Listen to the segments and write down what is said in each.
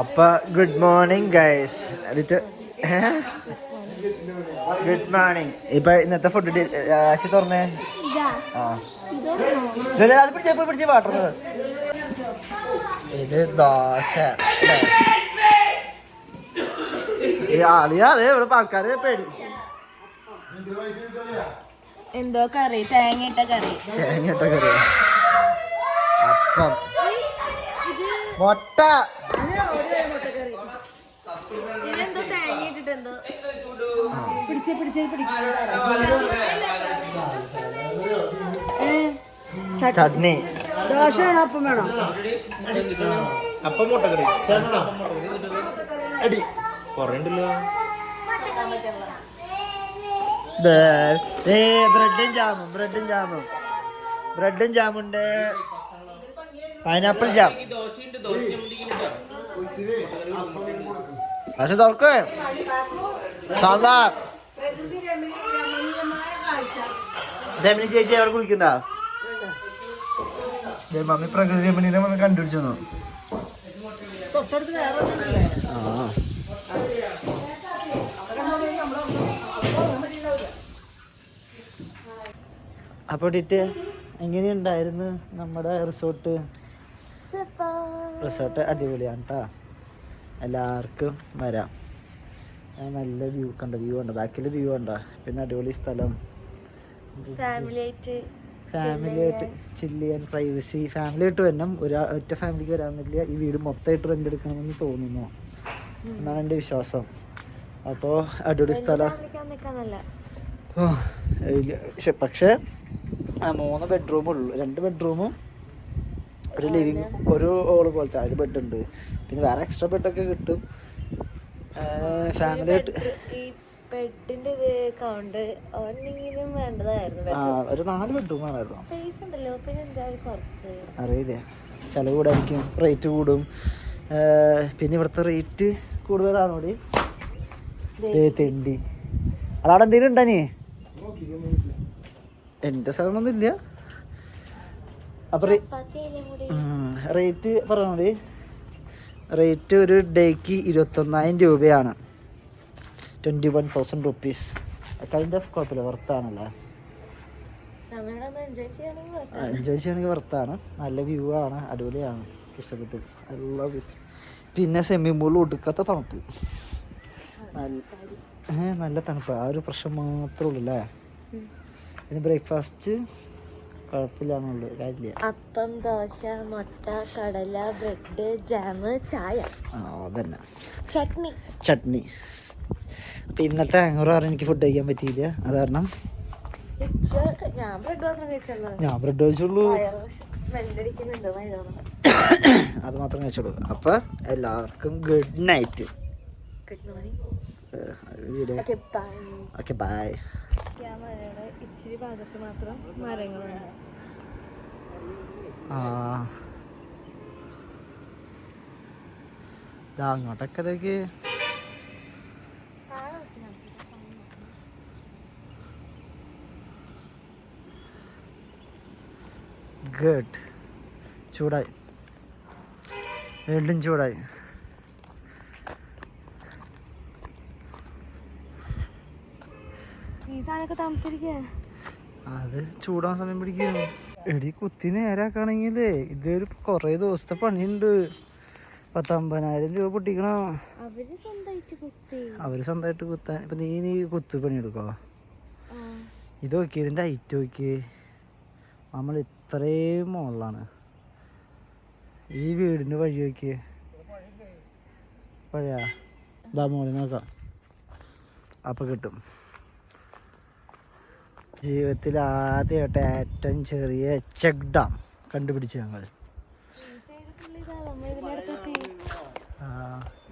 അപ്പൊ good morning guys. Good morning. ഇപ്പൊ ഇന്നത്തെ ഫുഡ് ആശി തുറന്നേ. അത് പിടിച്ച വാട്ടർ. ഇത് ദോശ അതെ ഇവിടെ ആൾക്കാര് പേടി. എന്തോ കറി, തേങ്ങയിട്ട കറി. അപ്പം മുട്ട. ഇതെന്തോ തേങ്ങയിട്ടിട്ട് എന്തോ ചട്നി. ദോശ വേണോ അപ്പം വേണോ? അപ്പം മുട്ടക്കറി കുറയണ്ടല്ലോ. ബ്രെഡും ജാമുണ്ട്. Pineapple jam. പക്ഷെ തുറക്ക് സാമ്പാർ. രമണി ചേച്ചി അവിടെ കുളിക്കണ്ട. മമ്മി പ്രകൃതി രമണീനെ വന്ന് കണ്ടുപിടിച്ചു. അപ്പൊ എങ്ങനെയുണ്ടായിരുന്നു നമ്മുടെ റിസോർട്ട്? അടിപൊളിയാണ് കേട്ടോ. എല്ലാവർക്കും വരാം. നല്ല വ്യൂ ഉണ്ട്. ബാക്കിൽ വ്യൂ ഉണ്ടോ? പിന്നെ അടിപൊളി സ്ഥലം. ഫാമിലി ആയിട്ട് ചില്ല് ചെയ്യാൻ, പ്രൈവസി. ഫാമിലി ആയിട്ട് വരണം. ഒറ്റ ഫാമിലിക്ക് വരാൻ പറ്റില്ല. ഈ വീട് മൊത്തമായിട്ട് റെന്റ് എടുക്കണമെന്ന് തോന്നുന്നു എന്നാണ് എൻ്റെ വിശ്വാസം. അപ്പോൾ അടിപൊളി സ്ഥലം. പക്ഷേ 3 ബെഡ്റൂമുള്ളൂ. 2 ബെഡ്റൂമും ഒരു ലിവിങ്, ഒരു ഹോള് പോലത്തെ ഒരു ബെഡ് ഉണ്ട്. പിന്നെ വേറെ എക്സ്ട്രാ ബെഡൊക്കെ കിട്ടും. ഫാമിലി ആയിട്ട് ഒരു 4 ബെഡ്റൂം ആണായിരുന്നു. അറിയില്ല, ചിലവ് കൂടായിരിക്കും, റേറ്റ് കൂടും. പിന്നെ ഇവിടുത്തെ റേറ്റ് കൂടുതലാണോടി. തെണ്ടി അതവിടെ എന്തെങ്കിലും ഉണ്ടേ? എൻ്റെ സ്ഥലമൊന്നും ഇല്ല. അപ്പൊ റേറ്റ് പറഞ്ഞോടി. റേറ്റ് ഒരു ഡേക്ക് 21,000 രൂപയാണ്. 21,000 rupees. കൈൻഡ് ഓഫ് കുഴപ്പമില്ല, വർത്താണ്. എൻജോയ് ചെയ്യണമെങ്കിൽ വർത്താണ്. നല്ല വ്യൂ ആണ്, അടിപൊളിയാണ്, ഇഷ്ടപ്പെട്ടു. പിന്നെ സ്വിമ്മിംഗ് പൂളിൽ ഒടുക്കത്തെ തണുപ്പ്. നല്ല തണുപ്പ്. ആ ഒരു പ്രശ്നം മാത്രമേ ഉള്ളൂ അല്ലേ. പിന്നെ ബ്രേക്ക്ഫാസ്റ്റ് കുഴപ്പമില്ലാന്നുള്ളു, കാര്യമില്ല. അപ്പം, ദോശ, മുട്ട, കടല, ബ്രെഡ്, ജാം, ചായ. അതന്നെ. ചട്നി. അപ്പം ഇന്നത്തെ ഹാങ്ങർ കാരണം എനിക്ക് ഫുഡ് കഴിക്കാൻ പറ്റിയില്ല. അത് കാരണം ഞാൻ ബ്രെഡ് കഴിച്ചുള്ളൂ. അത് മാത്രം കഴിച്ചോളൂ. അപ്പം എല്ലാവർക്കും ഗുഡ് നൈറ്റ്. Okay bye. ഇച്ചിരി ഭാഗത്ത് മാത്രം മരങ്ങളാണ്. അങ്ങോട്ടൊക്കെ അതൊക്കെ ഗുഡ്. ചൂടായി, വീണ്ടും ചൂടായി. ഈ സാധനമൊക്കെ തണുത്തിരിക്കുക. അത് ചൂടാൻ സമയം പിടിക്കും. എടി കുത്തി നേരാക്കണെങ്കിലേ ഇതൊരു കുറേ ദിവസത്തെ പണിയുണ്ട്. 10,000-50,000 രൂപ പൊട്ടിക്കണം. അവര് സ്വന്തമായിട്ട് കുത്താൻ. ഇപ്പൊ നീ കുത്തു പണിയെടുക്കോ? ഇത് നോക്കി, ഇതിന്റെ ഹൈറ്റ് നോക്കി. നമ്മൾ ഇത്രയും മുകളിലാണ്. ഈ വീടിന്റെ വഴി നോക്കി, പഴയ മോളിൽ നോക്കാം. അപ്പൊ കിട്ടും. ജീവിതത്തിൽ ആദ്യമായിട്ട് ഏറ്റവും ചെറിയ ചെക്ക് ഡാം കണ്ടുപിടിച്ചു ഞങ്ങൾ.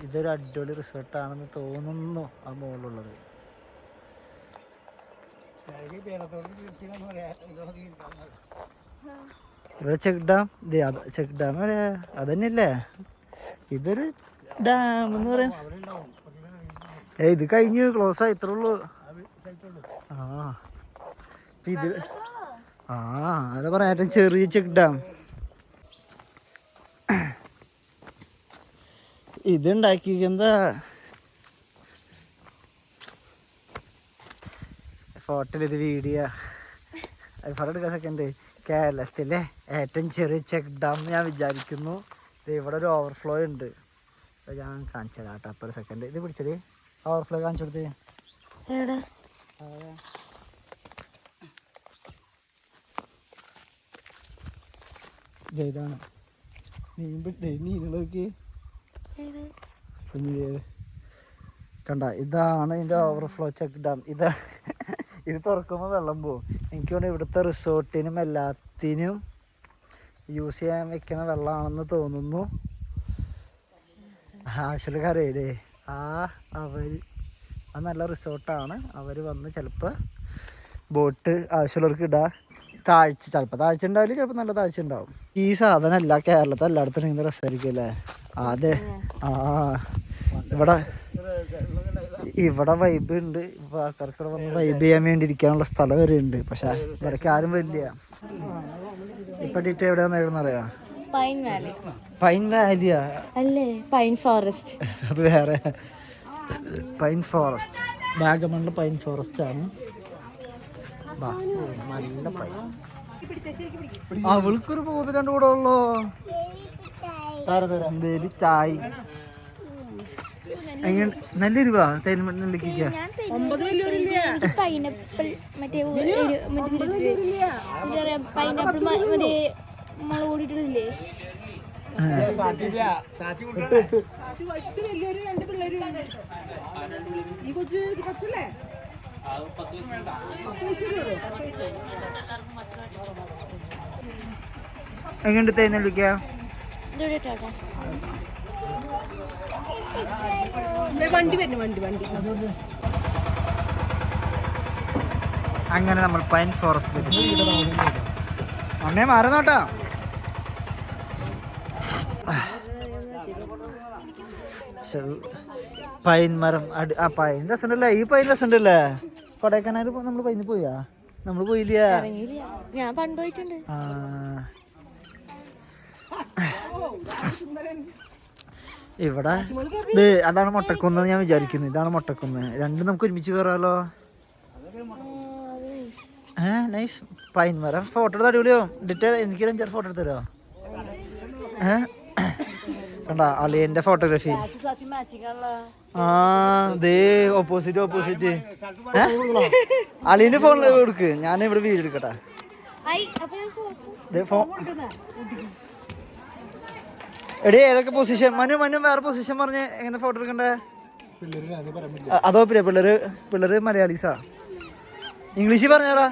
ഇതൊരു അടിപൊളി റിസോർട്ടാണെന്ന് തോന്നുന്നു ആ മുകളിലുള്ളത്. ഇവിടെ ചെക്ക് ഡാം, ചെക്ക് ഡാം അതന്നെയല്ലേ. ഇതൊരു ഡാം എന്ന് പറയാം. ഇത് കഴിഞ്ഞ് ക്ലോസ് ആയി, ഇത്രേ ഉള്ളൂ. ഇത് അതാ പറയാം, ഏറ്റവും ചെറിയ ചെക്ക് ഡാം. ഇത് ഉണ്ടാക്കിയിരിക്കുന്ന ഫോട്ടോ ഇത് വീഡിയോ ഫോട്ടോ എടുക്കാൻ സെക്കൻഡ്. കേരളത്തിലെ ഏറ്റവും ചെറിയ ചെക്ക് ഡാം ഞാൻ വിചാരിക്കുന്നു. ഇവിടെ ഒരു ഓവർഫ്ലോ ഉണ്ട്, ഞാൻ കാണിച്ചത് കേട്ടോ. അപ്പോൾ ഒരു സെക്കൻഡ് ഇത് പിടിച്ചത് ഓവർഫ്ലോ കാണിച്ചു കൊടുത്ത്. ഇതാണ് മീനുകളൊക്കെ കണ്ട. ഇതാണ് ഇതിൻ്റെ ഓവർഫ്ലോ ചെക്ക് ഡാം. ഇത് തുറക്കുമ്പോൾ വെള്ളം പോവും. എനിക്ക് തോന്നുന്നു ഇവിടുത്തെ റിസോർട്ടിനും എല്ലാത്തിനും യൂസ് ചെയ്യാൻ വെക്കുന്ന വെള്ളമാണെന്ന് തോന്നുന്നു. ആവശ്യക്കാരേ അത് നല്ല റിസോർട്ടാണ്. അവർ വന്ന് ചിലപ്പോൾ ബോട്ട് ആവശ്യമുള്ളവർക്ക് ഇടാം. ചിലപ്പോൾ താഴ്ച ഉണ്ടാവില്ല, ചിലപ്പോൾ നല്ല താഴ്ച ഉണ്ടാവും. ഈ സാധനം അല്ല കേരളത്തിൽ എല്ലായിടത്തും ഇങ്ങനെ രസമായിരിക്കും അല്ലേ? അതെ. ഇവിടെ വൈബ് ഉണ്ട്. ഇപ്പൊ ആൾക്കാർക്ക് ഇവിടെ വന്ന് വൈബ് ചെയ്യാൻ വേണ്ടി ഇരിക്കാനുള്ള സ്ഥലം വരെ ഉണ്ട്. പക്ഷെ ഇവിടേക്ക് ആരും വരില്ല. ഇപ്പൊ ഡീറ്റെയിൽ എവിടെയാന്ന് അറിയാം? പൈൻ വാലിയാ അല്ലേ? Pine forest. അത് വേറെ. പൈൻ ഫോറസ്റ്റ് വാഗമണിലെ പൈൻ ഫോറസ്റ്റ് ആണ്. നല്ല പൈൻ. അവൾക്കൊരു പൂതിരണ്ട് കൂടെ ഉള്ളോ? ബേബി ചായ് നല്ല രൂപ തേൻമണ്ണിലേക്കാ. പൈനാപ്പിൾ മറ്റേ പൈനാപ്പിൾ മറ്റേ മുളക് കൂടിയിട്ടില്ലേ? എങ്ങോട്ട് തേനെല്ലിക്കാ? അങ്ങനെ നമ്മൾ പൈൻ ഫോറസ്റ്റിലേക്ക്. അമ്മയെ മാറുന്നോട്ടാ. പൈൻ മരം പൈൻ രസമുണ്ടല്ലേ? ഈ പൈൻ രസമുണ്ടല്ലേ? കൊടൈക്കനാൽ നമ്മൾ പൈന് പോയാ? നമ്മള് പോയില്ല. ഞാൻ പണ്ട് പോയിട്ടുണ്ട്. ഇവിടെ അതാണ് മൊട്ടക്കുന്ന് ഞാൻ വിചാരിക്കുന്നു. ഇതാണ് മൊട്ടക്കുന്ന്. രണ്ടും നമുക്ക് ഒരുമിച്ച് കയറാലോ. നൈസ്. പൈൻ മരം ഫോട്ടോ എടുത്ത് അടിപൊളിയോ? ഡീറ്റെയിൽ എനിക്കൊരു 5-6 ഫോട്ടോ എടുത്ത് തരുമോ? കണ്ട അളിയന്റെ ഫോട്ടോഗ്രാഫി. ഓപ്പോസിറ്റ് അളിയന്റെ ഫോണിൽ കൊടുക്ക്. ഞാൻ ഇവിടെ വീഡിയോ എടുക്കട്ടെ. എടേ ഏതൊക്കെ പൊസിഷൻ? മനു വേറെ പൊസിഷൻ പറഞ്ഞ് എങ്ങനെ ഫോട്ടോ എടുക്കണ്ടേ? അതോ പിള്ളേര് മലയാളീസാ? ഇംഗ്ലീഷിൽ പറഞ്ഞാടാ.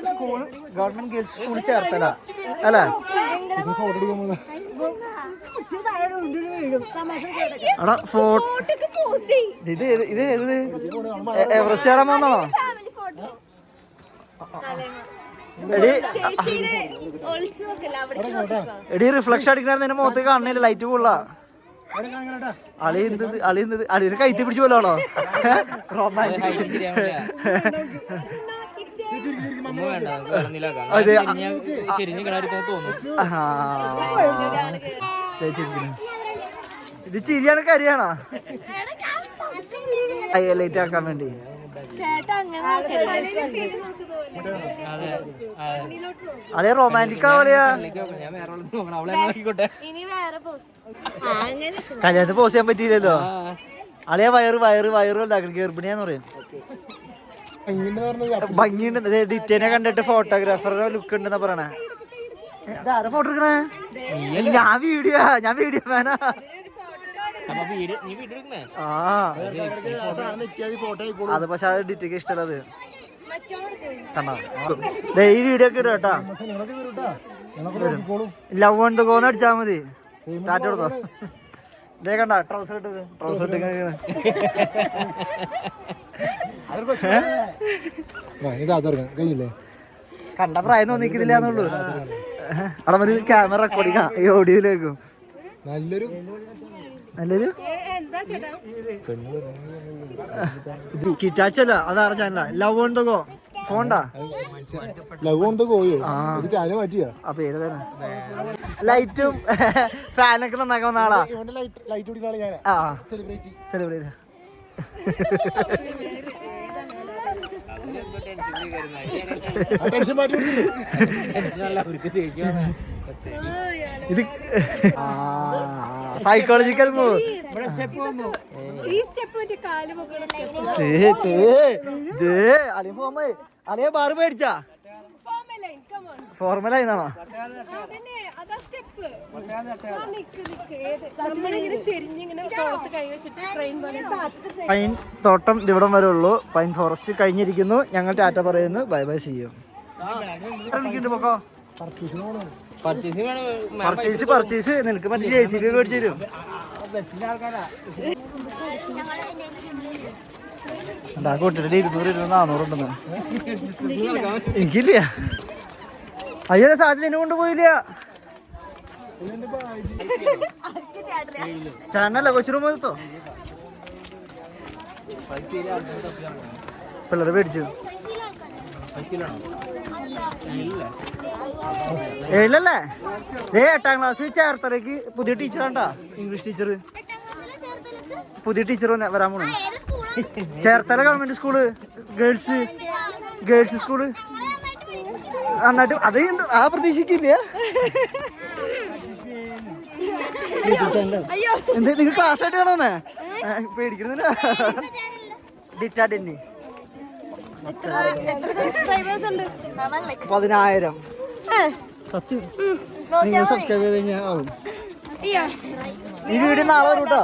സ്കൂൾ ഗവൺമെന്റ് ഗേൾസ് സ്കൂളിൽ ചേർത്തല അല്ലേ? ഇത് എവറസ്റ്റ് കയറാൻ പോന്നോ? എടി റിഫ്ലക്ഷൻ അടിക്കണ എന്റെ മുഖത്ത് കാണണില്ല, ലൈറ്റ് കൊള്ള. അളിയത് കഴുത്തി പിടിച്ച് പോലാണോ? ഇത് ചിരിയാണ് കരിയാണോ? ഹൈലൈറ്റ് ആക്കാൻ വേണ്ടി. അളിയ റൊമാൻറ്റിക് ആവളിയാ. കല്യാണത്തിന് പോസ് ചെയ്യാൻ പറ്റിയില്ലല്ലോ. അളിയ വയറ് ഗർഭിണിയാന്ന് പറയും. ഭംഗിയുണ്ട്. ഡിറ്റേനെ കണ്ടിട്ട് ഫോട്ടോഗ്രാഫറുടെ ലുക്ക് ഉണ്ടെന്നാ പറയണേ. ഇതാരാ ഫോട്ടോ എടുക്കണേ? ഞാൻ വീഡിയോ മാനാ. അത് പക്ഷെ അത് ഡിറ്റയ്ക്ക് ഇഷ്ടമല്ലത്. കണ്ടോ ഈ വീഡിയോ ഒക്കെ ഇടും കേട്ടാ. ലവ് ഉണ്ട് കോന്ന് അടിച്ചാ മതി. ടാറ്റ കൊടുത്തോ. ഇതേ കണ്ട ട്രൗസർ ഇട്ട് കണ്ട പ്രായം തോന്നിക്കുന്നില്ല എന്നുള്ളൂ. അവിടെ ക്യാമറ റെക്കോർഡിങ് ഈ ഓഡിയോയിലേക്കും. നല്ലൊരു ഇത് കിറ്റാച്ചല്ല അതാറ് ചാനല ലവ് ഓൺ ദ ഗോ ഫോണ്ടാ ലവ് ഓൺ ദ ഗോയോ ഇത് ചാനൽ മാറ്റിയാ ആ പേര് തന്നെ ലൈറ്റും ഫാനൊക്കെ നന്നാക്കാവുന്ന ആളാ ലൈറ്റ് ഓടിക്കുന്ന ആള് ഞാനാ. ആ സെലിബ്രേറ്റ് ടെൻഷൻ മാറ്റി കൊടുത്തില്ലേ? ഇത് സൈക്കോളജിക്കൽ മൂവ് അളിയ ബാറ് പേടിച്ചാ ഫോർമലായിന്നാണോ പൈൻ തോട്ടം ഇവിടം വരെ ഉള്ളൂ. പൈൻ ഫോറസ്റ്റ് കഴിഞ്ഞിരിക്കുന്നു. ഞങ്ങൾ ടാറ്റ പറയുന്നു. ബൈ ബൈ ചെയ്യും. പൊക്കോ പർച്ചേസ് നിനക്ക് മറ്റേ JCB മേടിച്ചു തരും. കൂട്ടിട്ട് 200-400 ഉണ്ടെന്ന് എനിക്കില്ല. അയ്യോ സാധ്യത എന്നെ കൊണ്ടുപോയില്ല. ചാനല്ല കൊച്ചു മൊത്തോ പിള്ളേരെ പേടിച്ചു. 7 8ാം ക്ലാസ് ചേർത്തലക്ക് പുതിയ ടീച്ചറാണ്ടാ. ഇംഗ്ലീഷ് ടീച്ചർ പുതിയ ടീച്ചർ വരാൻ പോണു. Cherthala government school girls school നന്നായിട്ട് അത് ആ പ്രതീക്ഷിക്കില്ല. എന്ത് നിങ്ങൾ ക്ലാസ് ആയിട്ട് കാണുന്നേ പേടിക്കുന്നില്ല. ഡിറ്റാ ഡെന്നി 10,000 സത്യം. നിങ്ങൾ സബ്സ്ക്രൈബ് ചെയ്ത് കഴിഞ്ഞാൽ ആവും. ഈ വീഡിയോ നാളെ വരും കേട്ടോ.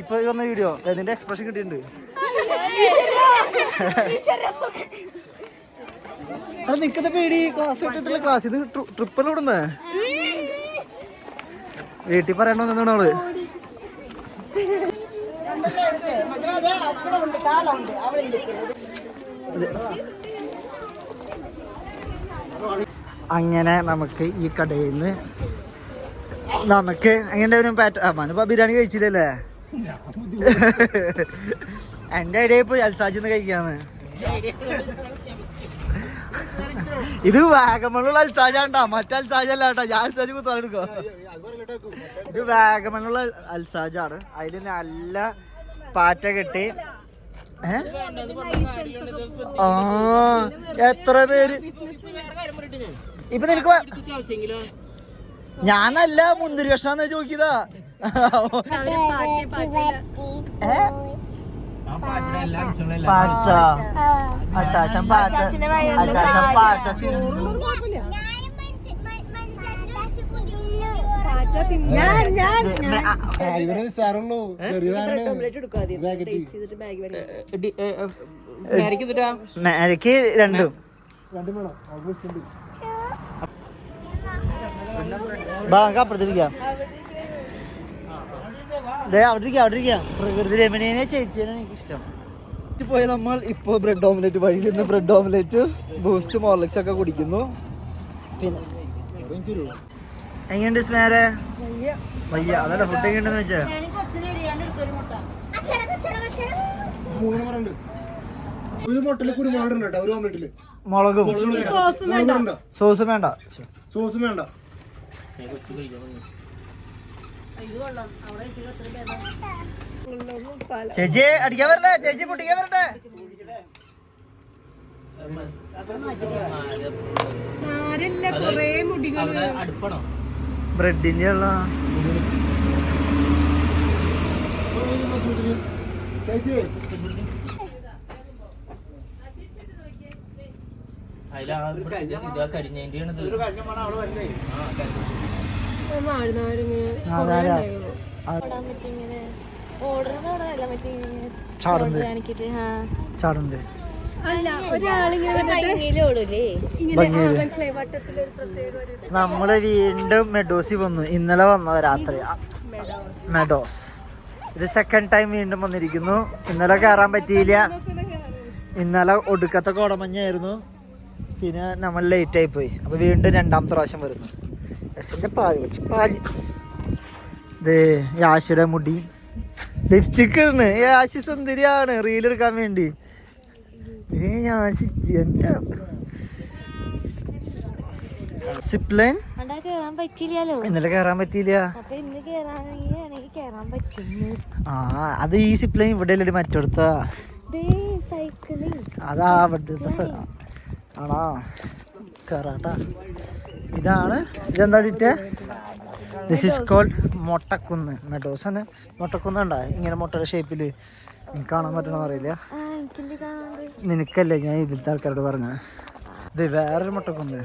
ഇപ്പൊ വന്ന വീഡിയോ ഇതിന്റെ എക്സ്പ്രഷൻ കിട്ടിയിട്ടുണ്ട്. അത് നിക്കത്തെ പേടി ക്ലാസ് ഇട്ടിട്ടുള്ള ക്ലാസ് ഇത് ട്രിപ്പല്ല വിടുന്നേ. വീട്ടിൽ പറയണോ നമ്മള് അങ്ങനെ നമുക്ക് ഈ കടയിൽ നിന്ന് നമുക്ക് എങ്ങനെ മനുപ്പ ബിരിയാണി കഴിച്ചില്ലല്ലേ? എന്റെ ഐഡിയ ഇപ്പൊ അൽസാജിന്ന് കഴിക്കാന്ന്. ഇത് വാഗമണ്ണുള്ള അൽസാജാണ്ടാ, മറ്റേ അൽസാജല്ല കേട്ടോ. ഞാൻ അൽസാജ് കുത്താനെടുക്കോ. ഇത് വാഗമണ്ണുള്ള അൽസാജാണ്. അതില് നല്ല പാറ്റ കെട്ടി. ആ എത്ര പേര് ഇപ്പൊ നിനക്ക് ഞാനല്ല മുന്തിരി കഷ്ണന്ന് ചോദിക്കതാ. പാറ്റ അച്ചാച്ചൻ പാറ്റ പാറ്റ മാരിക്ക് രണ്ടും അപ്പുറത്തിരിക്കാം. അവിടെ ഇരിക്കാം. പ്രകൃതി രമണീനെ ചേച്ചിയാണ് എനിക്കിഷ്ടം. പോയ നമ്മൾ ഇപ്പൊ ബ്രെഡ് ഓംലെറ്റ് വഴിയിൽ നിന്ന് ബ്രെഡ് ഓംലെറ്റ് ബൂസ്റ്റ് മോർലിക്സ് ഒക്കെ കുടിക്കുന്നു. പിന്നെ എങ്ങനെയുണ്ട് സ്മേരെ? വയ്യ അതല്ല ഫുഡ് എങ്ങനെയുണ്ടെന്ന് വെച്ചാ മുളകും സോസും വേണ്ട. ചേച്ചി അടിക്കാൻ വരണ്ടേ? ചേച്ചി പൊട്ടിക്കാൻ വരണ്ടേ? ബ്രെഡിന്റെ ഉള്ള ചാടുന്നത് നമ്മള് വീണ്ടും മെഡോസി വന്നു. ഇന്നലെ വന്നത് രാത്രി മെഡോസ്. ഇത് സെക്കൻഡ് ടൈം വീണ്ടും വന്നിരിക്കുന്നു. ഇന്നലെ കയറാൻ പറ്റിയില്ല. ഇന്നലെ ഒടുക്കത്തെ കോടമഞ്ഞായിരുന്നു. പിന്നെ നമ്മൾ ലേറ്റ് ആയി പോയി. അപ്പൊ വീണ്ടും രണ്ടാമത്തെ പ്രാവശ്യം വരുന്നു. പാതി ദേ യാഷിയുടെ മുടി ലിപ്സ്റ്റിക് ഇടുന്നു. യാഷി സുന്ദരിയാണ് റീലെടുക്കാൻ വേണ്ടി. യാഷി സിപ്ലൈൻ പറ്റില്ലല്ലോ. ഇന്നലെ കേറാൻ പറ്റിയില്ല. അപ്പൊ ഇന്ന് കേറാണെങ്കിൽ കേറാൻ പറ്റുന്നു. ആ അത് ഈ സിപ്ലൈൻ ഇവിടെ അല്ലേ മറ്റെടുത്താ. അതാ ഇവിടുത്തെ ആണോ കേറാട്ടാ. ഇതാണ് ഇതെന്താ ഡിറ്റേ? This is called Mottakunnu. Meadows ആണ് മൊട്ടക്കുന്ന്. ഉണ്ടാ ഇങ്ങനെ മൊട്ടയുടെ ഷേപ്പില്. എനിക്ക് കാണാൻ പറ്റണമെന്ന് അറിയില്ല. നിനക്കല്ലേ ഞാൻ ഇതിലത്തെ ആൾക്കാരോട് പറഞ്ഞ. ഇത് വേറൊരു മൊട്ടക്കുന്ന്.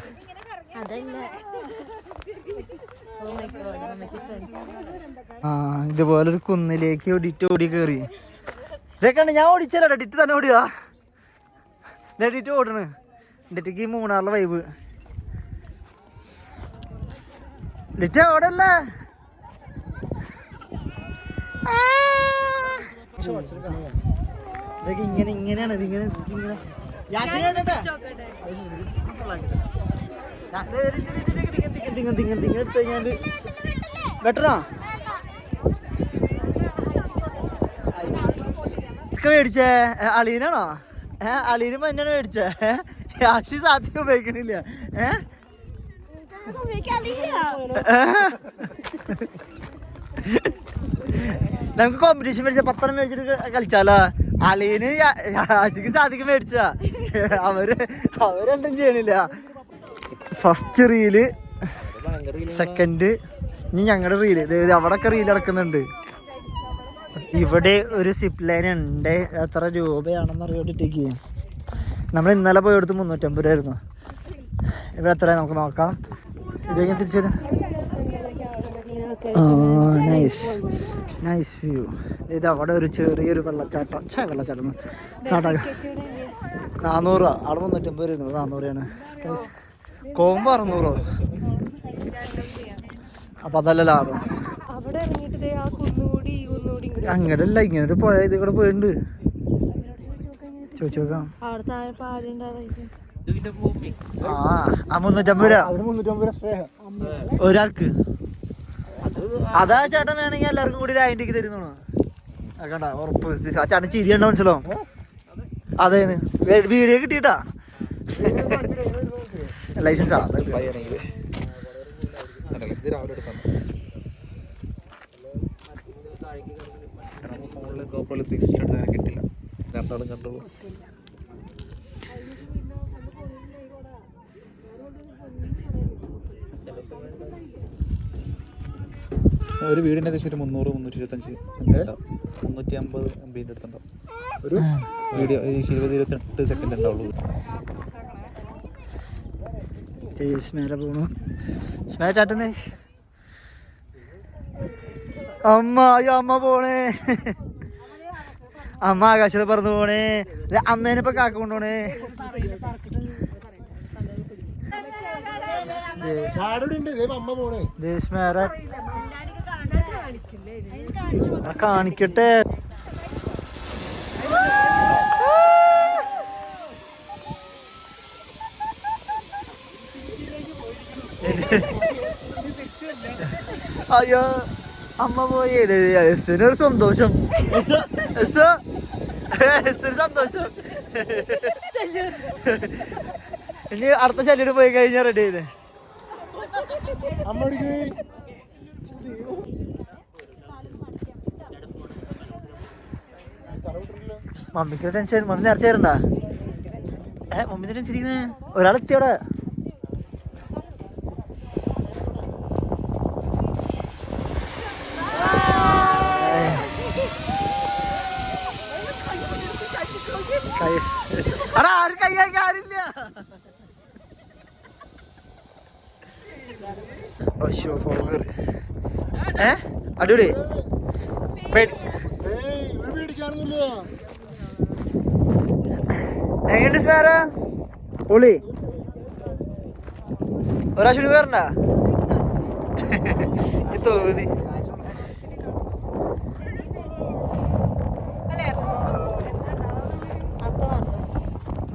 ആ ഇതുപോലൊരു കുന്നിലേക്ക് ഓടി കയറി. ഇതൊക്കെയാണ് ഞാൻ ഓടിച്ചല്ലോ. ഡിറ്റ് തന്നെ ഓടിയാ. ഡിറ്റ് ഓടണ്. ഡിറ്റിക്ക് മൂന്നാറിലെ വൈബ്. ഡിറ്റ് ഓടല്ലേ? ഇതൊക്കെ ഇങ്ങനെയാണ്. ഇതിങ്ങനെ ബെറ്ററാ മേടിച്ചേ. അളീനാണോ? അളീന് മഞ്ഞാണ് മേടിച്ചേ. ആക്ഷി സാധ്യത ഉപയോഗിക്കണില്ല. നമുക്ക് കോമ്പറ്റീഷൻ മേടിച്ച 10 മേടിച്ചിട്ട് കളിച്ചാലോ? അളീന് ആശിക്ക് സാധിക്കും മേടിച്ച. അവര് രണ്ടും ചെയ്യണില്ല. ഫസ്റ്റ് റീല്, സെക്കൻഡ്, ഇനി ഞങ്ങളുടെ റീല്. അവിടെയൊക്കെ റീൽ നടക്കുന്നുണ്ട്. ഇവിടെ ഒരു സിപ്പ് ലൈൻ ഉണ്ട്. എത്ര രൂപയാണെന്ന് അറിയോട്ടിട്ടേക്ക്. നമ്മൾ ഇന്നലെ പോയി എടുത്ത് 350 രൂപയായിരുന്നു. ഇവിടെ എത്ര നമുക്ക് നോക്കാം. ഇതെങ്ങനെ തിരിച്ചു. Nice view. ഇത് അവിടെ ഒരു ചെറിയൊരു വെള്ളച്ചാട്ടം. 400. അവിടെ 350 രൂപ. 400 കോമ്പോ 600. അപ്പൊ അതല്ല ലാഭം. അങ്ങനല്ല ഇങ്ങനത്തെ പുഴ ഇത് കൂടെ പോയിട്ടുണ്ട്. ചോദിച്ചു നോക്കാം. 350 രൂപ ഒരാൾക്ക്. അതാ ചേട്ടൻ വേണമെങ്കിൽ എല്ലാവർക്കും കൂടി 1000 രൂപ തരുന്നു. കണ്ട ഉറപ്പ്. ആ ചേട്ടൻ ചിരിയണ്ട മനസ്സിലോ? അതേന്ന് വീഡിയോ കിട്ടിയിട്ടാ. ലൈസൻസാ കിട്ടില്ല. രണ്ടാളും കണ്ടോളൂ. ഒരു വീടിൻ്റെ ഏകദേശം 300-325 350 MB അടുത്തുണ്ടാവും. ഒരു വീഡിയോ 20-28 സെക്കൻഡ് ഉണ്ടാവുള്ളൂ. സ്മേല പോണു. സ്മേല ചാട്ടുന്നേ. അമ്മ പോണേ. അമ്മ ആകാശത്ത് പറന്നു പോണേ. അമ്മേനിപ്പൊ കാക്ക കൊണ്ടുപോണേ. കാണിക്കട്ടെ. അയ്യോ അമ്മ പോയി. എസ്സിനൊരു സന്തോഷം. സന്തോഷം. ഇനി അടുത്ത ശല്യം പോയി കഴിഞ്ഞാൽ റെഡി ചെയ്തേ. മമ്മിക്ക് ടെൻഷൻ. മമ്മി നേരത്തെ ചേരണ്ട. മമ്മിന്റെ ടെൻഷൻ ഇരിക്കുന്നത്. ഒരാളെത്തിയോടെ. അടാ ആരും കയ്യാക്കി ആരില്ല. അടിപൊളി. എങ്ങനെയുണ്ട് സ്മേര? പൊളി. ഒരാഴ്ച വേറണ്ട തോന്നി.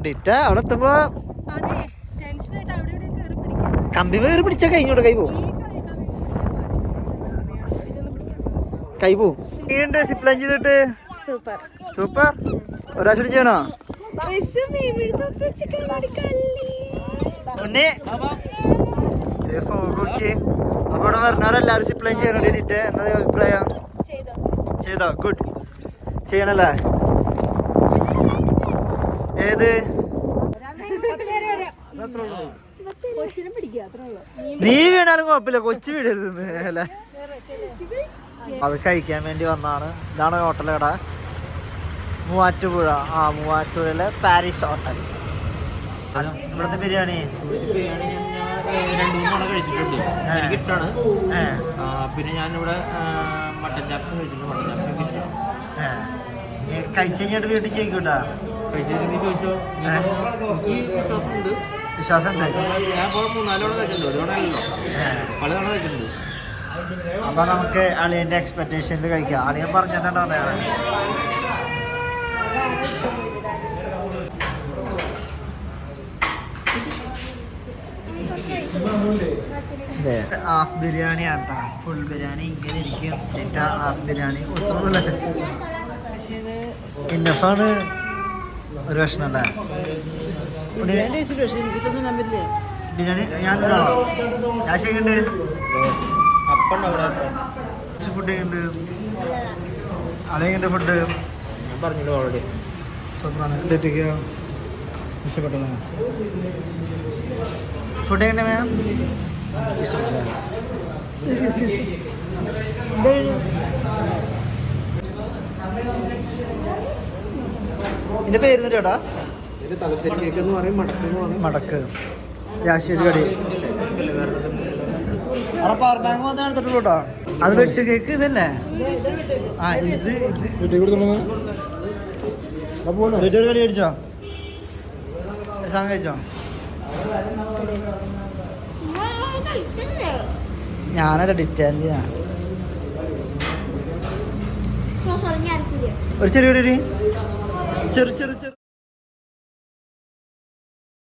ഡിറ്റ അവിടെ എത്തുമ്പോ കമ്പി വേറെ പിടിച്ചാ കഴിഞ്ഞോട്ടെ. കൈ പോവും. കൈ പോവും. സിപ്പ് ലൈൻ ചെയ്തിട്ട് സൂപ്പർ. സൂപ്പർ. ഒരാഴ്ച ചെയ്യണോ? അപ്പൊ ഇവിടെ വരുന്നവരെല്ലാരും സിപ്പ് ലൈൻ ചെയ്യണോ? വേണ്ടിട്ട് എന്താ അഭിപ്രായം? ചെയ്തോ? ഗുഡ്. ചെയ്യണല്ലേ? ഏത് നീ വീണാലും കുഴപ്പമില്ല, കൊച്ചു വീടരുത് അല്ലേ. അത് കഴിക്കാൻ വേണ്ടി വന്നാണ്. ഇതാണ് ഹോട്ടൽ കട, മൂവാറ്റുപുഴ. മൂവാറ്റുപുഴയിലെ Paris hotel. ഇവിടുത്തെ ബിരിയാണി 2-3 തവണ കഴിച്ചിട്ടുണ്ട്, എനിക്കിഷ്ടമാണ്. പിന്നെ ഞാനിവിടെ മട്ടൻ ചാപ്സും കഴിച്ചിട്ടുണ്ട്. മട്ടൻ ചാപ്സും എനിക്കിഷ്ടമാണ്. കഴിച്ചു കഴിഞ്ഞിട്ട് വീട്ടിൽ ചോദിക്കൂട്ടാ. കഴിച്ചിട്ടുണ്ടെങ്കിൽ ചോദിച്ചോ, എനിക്ക് വിശ്വാസമുണ്ട്. വിശ്വാസമുണ്ട്. ഞാൻ ഇപ്പോൾ 3-4 തവണ കഴിച്ചിട്ടുണ്ട്, ഒരു തവണ അല്ലല്ലോ, പല തവണ കഴിച്ചിട്ടുണ്ട്. അപ്പൊ നമുക്ക് അളിയന്റെ എക്സ്പെക്ടേഷനിൽ കഴിക്കാം. അളിയൻ പറഞ്ഞിട്ടുണ്ടോ? ഹാഫ് ബിരിയാണിയാണ് കേട്ടോ. ഫുൾ ബിരിയാണി ഇങ്ങനെ ഇരിക്കും. ഹാഫ് ബിരിയാണി ഇന്നഫാണ് ഒരു കഷ്ണല്ലേ ബിരിയാണി. ഞാൻ ചെയ്യുന്നുണ്ട്. ഫുഡ് ഉണ്ട്, അളയുണ്ട് ഫുഡ്. ഞാൻ പറഞ്ഞല്ലോ ഓൾറെഡി. സൂപ്പറാണ്. ഇഷ്ടപ്പെട്ടു ഫുഡ് എങ്ങനെ മാം? എന്റെ പേര് ചേട്ടാ തലശ്ശേരി കേക്ക് എന്ന് പറയും, മടക്ക് രാശ്ശേരി കടി. അവിടെ പവർ ബാങ്ക് വന്ന് എടുത്തിട്ടുള്ളൂ കേട്ടോ. അത് വെട്ട് കേക്ക് ഇതല്ലേ? വീട്ടൊരു കടി കഴിച്ചോ? സാധനം കഴിച്ചോ? ഞാനല്ല ഡിറ്റാൻഡിയാ. ഒരു ചെറിയ ചെറു